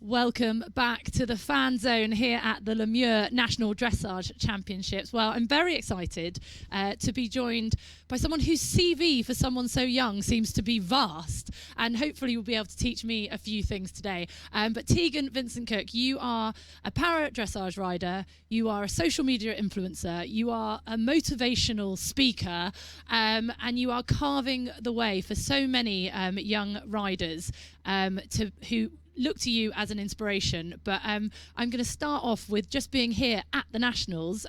Welcome back to the Fan Zone here at the LeMieux National Dressage Championships. Well, I'm very excited to be joined by someone whose CV for someone so young seems to be vast, and hopefully you'll be able to teach me a few things today. But Tegan Vincent-Cooke, you are a para dressage rider, you are a social media influencer, you are a motivational speaker, and you are carving the way for so many young riders who look to you as an inspiration. But I'm going to start off with just being here at the Nationals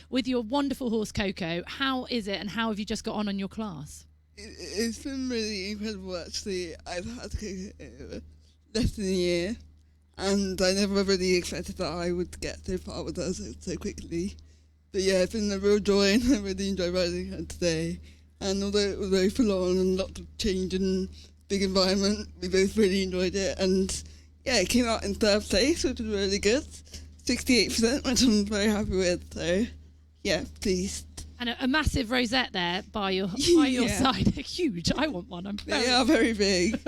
with your wonderful horse Coco. How is it, and how have you just got on your class? It's been really incredible, actually. I've had Coco less than a year, and I never really expected that I would get so far with her so quickly. But yeah, it's been a real joy, and I really enjoy riding her today. And although it was very full on and lots of change and big environment, we both really enjoyed it, and yeah, it came out in third place, which was really good, 68%, which I'm very happy with. So yeah, pleased. And a massive rosette there by your side. Huge. I want one. They are very big.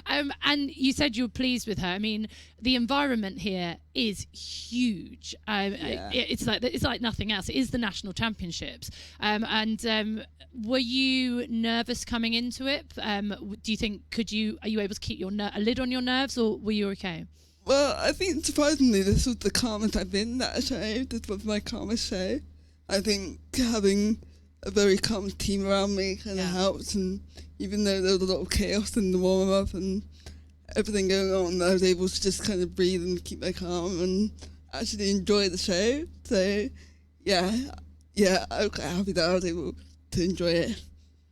And you said you were pleased with her. I mean, the environment here is huge. It's like nothing else. It is the national championships. Were you nervous coming into it? Do you think are you able to keep a lid on your nerves, or were you okay? Well, I think surprisingly this was the calmest I've been at a show. This was my calmest show. I think having a very calm team around me kind of helps, and even though there was a lot of chaos in the warm-up and everything going on, I was able to just kind of breathe and keep my calm and actually enjoy the show. So yeah, I'm quite happy that I was able to enjoy it.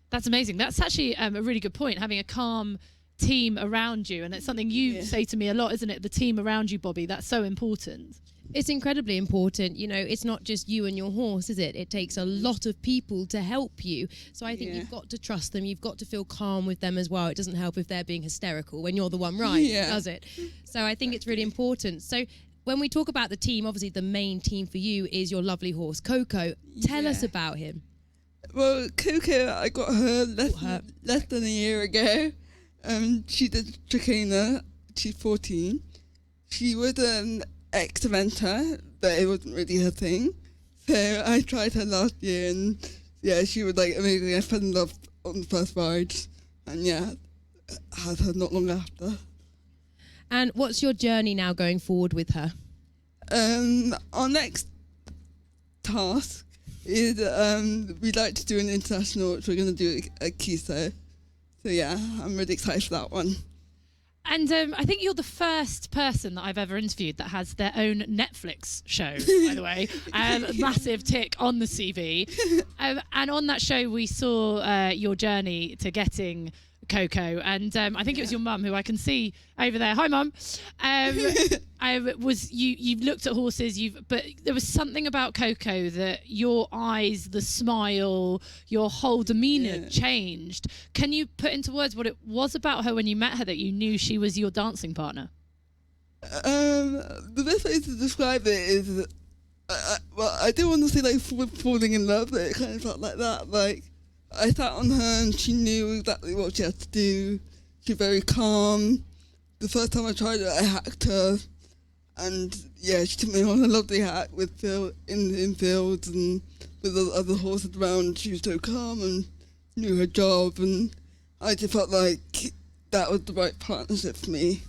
That's amazing. That's actually a really good point, having a calm team around you, and it's something you say to me a lot, isn't it? The team around you, Bobby, that's so important. It's incredibly important. You know, it's not just you and your horse, is it? It takes a lot of people to help you. So I think you've got to trust them. You've got to feel calm with them as well. It doesn't help if they're being hysterical when you're the one does it? So I think it's really important. So when we talk about the team, obviously the main team for you is your lovely horse, Coco. Tell us about him. Well, Coco, I got her less than a year ago. She's a Tricana. She's 14. She was an ex-eventer, but it wasn't really her thing. So I tried her last year, and yeah, she was like amazing. I fell in love on the first ride, and yeah, had her not long after. And what's your journey now going forward with her? Our next task is we'd like to do an international, which we're going to do at Kiso. So yeah, I'm really excited for that one. And I think you're the first person that I've ever interviewed that has their own Netflix show, by the way. Massive tick on the CV. And on that show, we saw your journey to getting Coco, and I think it was your mum, who I can see over there. Hi, Mum. You've looked at horses, but there was something about Coco that your eyes, the smile, your whole demeanour changed. Can you put into words what it was about her when you met her that you knew she was your dancing partner? The best way to describe it is, I don't want to say like falling in love, but it kind of felt like that. Like, I sat on her and she knew exactly what she had to do. She's very calm. The first time I tried it, I hacked her. And yeah, she took me on a lovely hack with Phil in fields and with the other horses around. She was so calm and knew her job. And I just felt like that was the right partnership for me.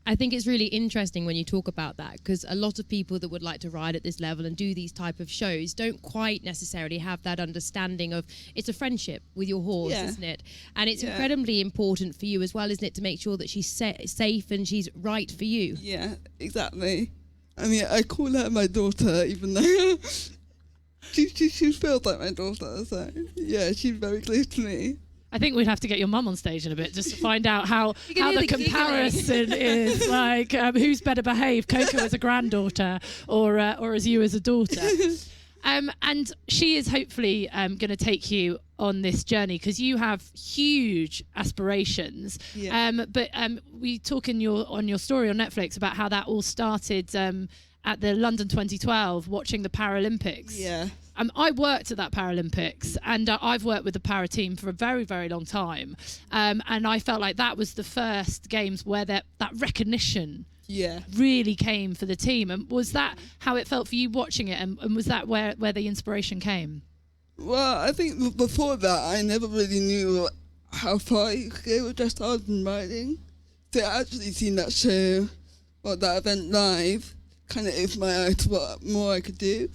I think it's really interesting when you talk about that, because a lot of people that would like to ride at this level and do these type of shows don't quite necessarily have that understanding of it's a friendship with your horse, isn't it? And it's incredibly important for you as well, isn't it, to make sure that she's safe and she's right for you? Yeah, exactly. I mean, I call her my daughter, even though she feels like my daughter. So yeah, she's very close to me. I think we'd have to get your mum on stage in a bit just to find out how the comparison is, like who's better behaved, Coco as a granddaughter or as you as a daughter. And she is hopefully going to take you on this journey, because you have huge aspirations. But we talk on your story on Netflix about how that all started at the London 2012, watching the Paralympics. Yeah. I worked at that Paralympics, and I've worked with the para team for a very, very long time. And I felt like that was the first games where that recognition really came for the team. And was that how it felt for you watching it? And was that where the inspiration came? Well, I think before that, I never really knew how far you could go with dressage and riding. So actually seeing that show, or that event live, kind of opened my eyes to what more I could do.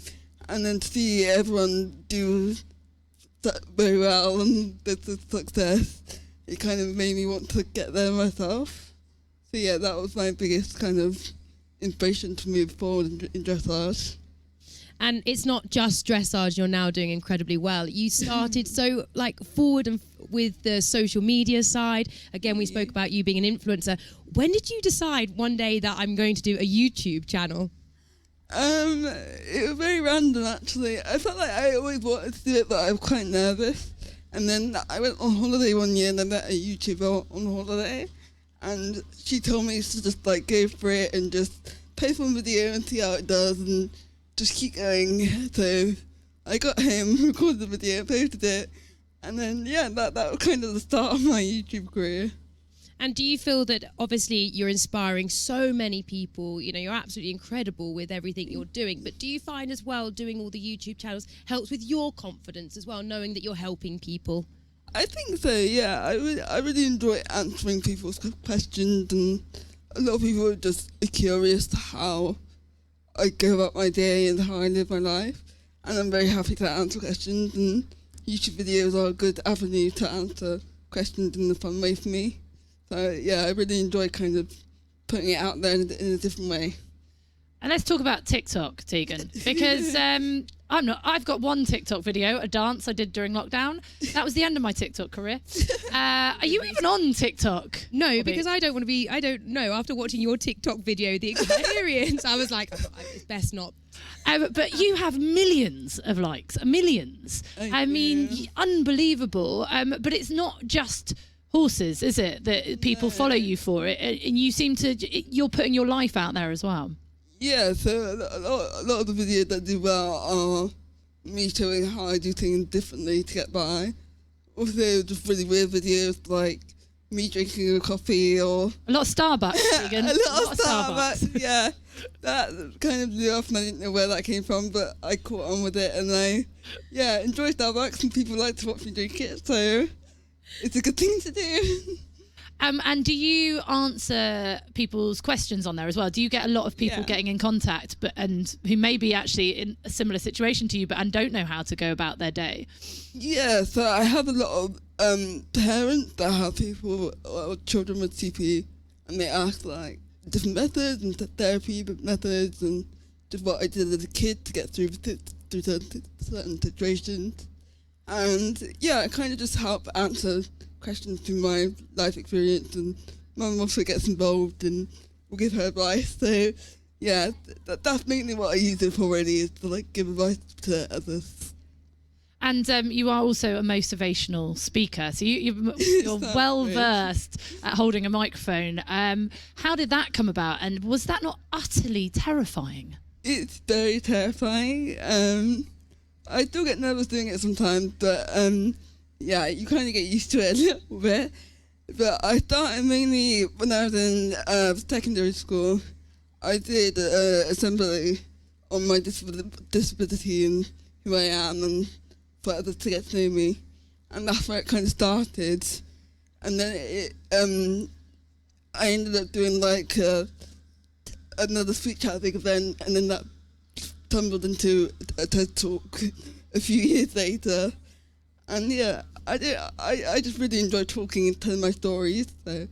And then to see everyone do that very well and the success, it kind of made me want to get there myself. So yeah, that was my biggest kind of inspiration to move forward in dressage. And it's not just dressage, you're now doing incredibly well. You started so forward and with the social media side. Again, we spoke about you being an influencer. When did you decide one day that I'm going to do a YouTube channel? It was very random, actually. I felt like I always wanted to do it, but I was quite nervous. And then I went on holiday one year and I met a YouTuber on holiday. And she told me to just go for it and just post one video and see how it does and just keep going. So I got home, recorded the video, posted it. And then, that was kind of the start of my YouTube career. And do you feel that obviously you're inspiring so many people, you're absolutely incredible with everything you're doing, but do you find as well doing all the YouTube channels helps with your confidence as well, knowing that you're helping people? I think so, yeah. I really enjoy answering people's questions, and a lot of people are just curious to how I go about my day and how I live my life. And I'm very happy to answer questions, and YouTube videos are a good avenue to answer questions in a fun way for me. So yeah, I really enjoy kind of putting it out there in a different way. And let's talk about TikTok, Tegan, because I've got one TikTok video, a dance I did during lockdown. That was the end of my TikTok career. Are you even on TikTok? No, Bobby? because I don't know. After watching your TikTok video, the experience, I was like, it's best not. But you have millions of likes, millions. I mean, unbelievable. But it's not just horses, is it, that people follow you for it? And you seem to, you're putting your life out there as well. Yeah, so a lot of the videos that do well are me showing how I do things differently to get by. Also, just really weird videos like me drinking a coffee or... A lot of Starbucks, Tegan. a lot of Starbucks, yeah. That kind of blew off and I didn't know where that came from, but I caught on with it and I, enjoy Starbucks and people like to watch me drink it, so it's a good thing to do. And do you answer people's questions on there as well? Do you get a lot of people getting in contact and who may be actually in a similar situation to you and don't know how to go about their day? Yeah, so I have a lot of parents that have people or children with CP, and they ask different methods and therapy methods and just what I did as a kid to get through certain situations. And I kind of just help answer questions through my life experience, and Mum also gets involved and will give her advice. So that's mainly what I use it for, really, is to give advice to others. And you are also a motivational speaker, so you're well versed at holding a microphone. How did that come about, and was that not utterly terrifying? It's very terrifying. I still get nervous doing it sometimes, but you kind of get used to it a little bit. But I started mainly when I was in secondary school. I did assembly on my disability and who I am and for others to get to know me. And that's where it kind of started. And then I ended up doing another speech at a big event, and then that tumbled into a TED Talk a few years later. And I just really enjoy talking and telling my stories. So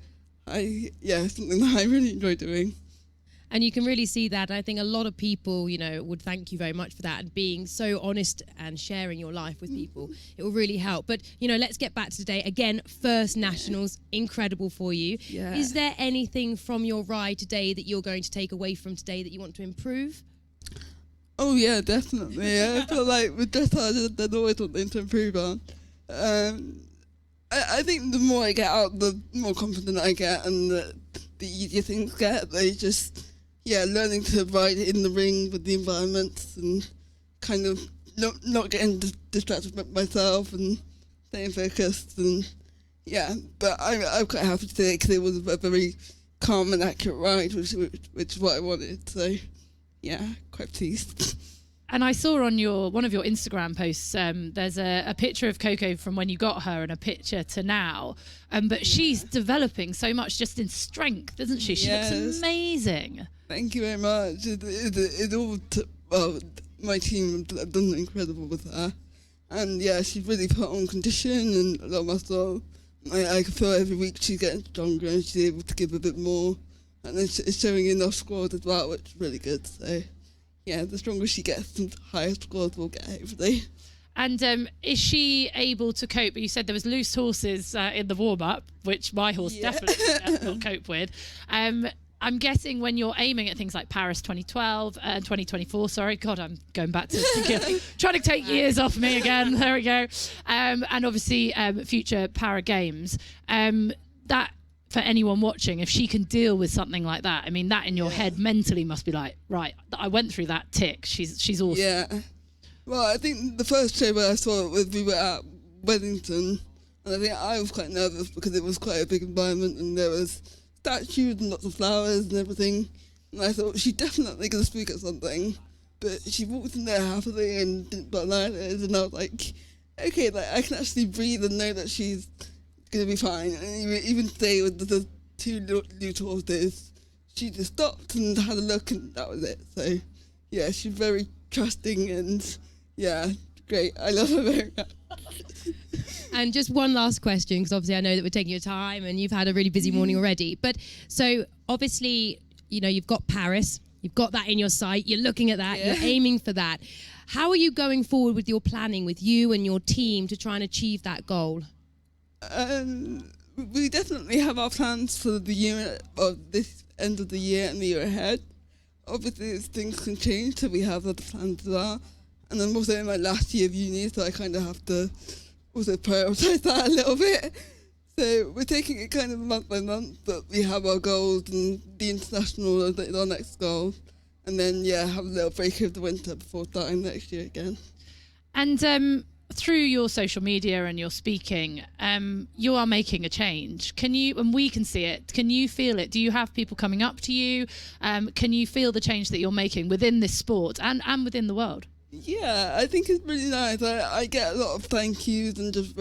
it's something that I really enjoy doing. And you can really see that. I think a lot of people, would thank you very much for that and being so honest and sharing your life with people. It will really help. But, let's get back to today. Again, first nationals, incredible for you. Yeah. Is there anything from your ride today that you're going to take away from today that you want to improve? Oh, yeah, definitely. I feel like with dressage, there's always something to improve on. I think the more I get out, the more confident I get, and the easier things get. They just, learning to ride in the ring with the environment and kind of not getting distracted by myself and staying focused. And yeah, but I'm quite happy today because it was a very calm and accurate ride, which is what I wanted. So yeah, quite pleased. And I saw on one of your Instagram posts, there's a picture of Coco from when you got her and a picture to now. But she's developing so much just in strength, isn't she? She looks amazing. Thank you very much. Well, my team have done incredible with her. And yeah, she's really put on condition and a lot of muscle. I can feel every week she's getting stronger and she's able to give a bit more. And it's showing in our squad as well, which is really good. So yeah, the stronger she gets, the higher scores we'll get, hopefully. And is she able to cope? You said there was loose horses in the warm-up, which my horse definitely does not cope with. I'm guessing when you're aiming at things like Paris 2012 and 2024, sorry, God, I'm going back to trying to take years off me again. There we go. And obviously future Para Games. That, for anyone watching, if she can deal with something like that, I mean, that in your head mentally must be like, right, I went through that tick. She's awesome. Yeah. Well, I think the first show where I saw it was we were at Wellington, and I think I was quite nervous because it was quite a big environment and there was statues and lots of flowers and everything. And I thought, she's definitely going to speak at something. But she walked in there happily and didn't bat an eyelid, and I was like, okay, like I can actually breathe and know that she's going to be fine. And even today with the two new horses, she just stopped and had a look and that was it. So yeah, she's very trusting and yeah, great. I love her very much. And just one last question, because obviously I know that we're taking your time and you've had a really busy morning already. But so obviously, you know, you've got Paris, you've got that in your sight, you're looking at that, you're aiming for that. How are you going forward with your planning with you and your team to try and achieve that goal? We definitely have our plans for the year of this end of the year and the year ahead. Obviously, things can change, so we have other plans as well. And I'm also in my last year of uni, so I kind of have to also prioritise that a little bit. So we're taking it kind of month by month, but we have our goals, and the international is our next goal. And then, yeah, have a little break over the winter before starting next year again. And through your social media and your speaking, you are making a change. Can you, and we can see it, can you feel it? Do you have people coming up to you? Can you feel the change that you're making within this sport and within the world? Yeah, I think it's really nice. I get a lot of thank yous and just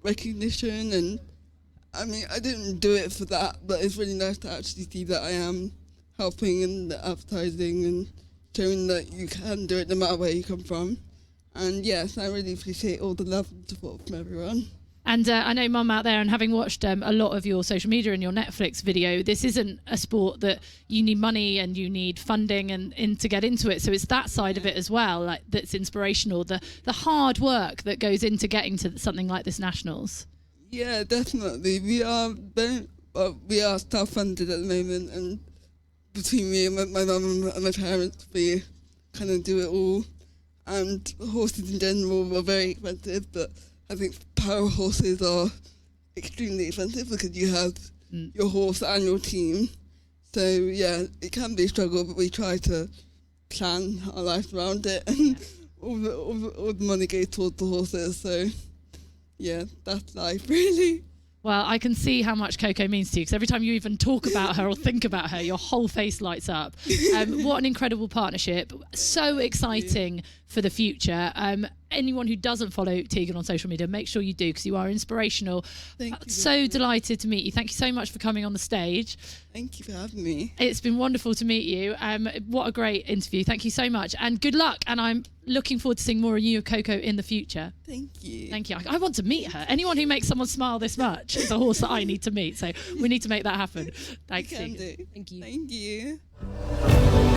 recognition, and I mean, I didn't do it for that, but it's really nice to actually see that I am helping in the advertising and showing that you can do it no matter where you come from. And yes, I really appreciate all the love and support from everyone. And I know, Mum, out there, and having watched a lot of your social media and your Netflix video, this isn't a sport that you need money and you need funding and to get into it. So it's that side of it as well, like that's inspirational. The hard work that goes into getting to something like this nationals. Yeah, definitely. We are self-funded at the moment, and between me and my mum and my parents, we kind of do it all. And horses in general are very expensive, but I think para horses are extremely expensive because you have your horse and your team. So yeah, it can be a struggle, but we try to plan our life around it, and all the money goes towards the horses. So yeah, that's life really. Well, I can see how much Coco means to you, because every time you even talk about her or think about her, your whole face lights up. What an incredible partnership. So exciting for the future. Anyone who doesn't follow Tegan on social media, make sure you do, because you are inspirational. Thank you. So delighted to meet you. Thank you so much for coming on the stage. Thank you for having me. It's been wonderful to meet you. What a great interview. Thank you so much. And good luck. And I'm looking forward to seeing more of you, Coco, in the future. Thank you. Thank you. I want to meet her. Anyone who makes someone smile this much is a horse that I need to meet. So we need to make that happen. Thanks, Tegan. Thank you. Thank you. Thank you.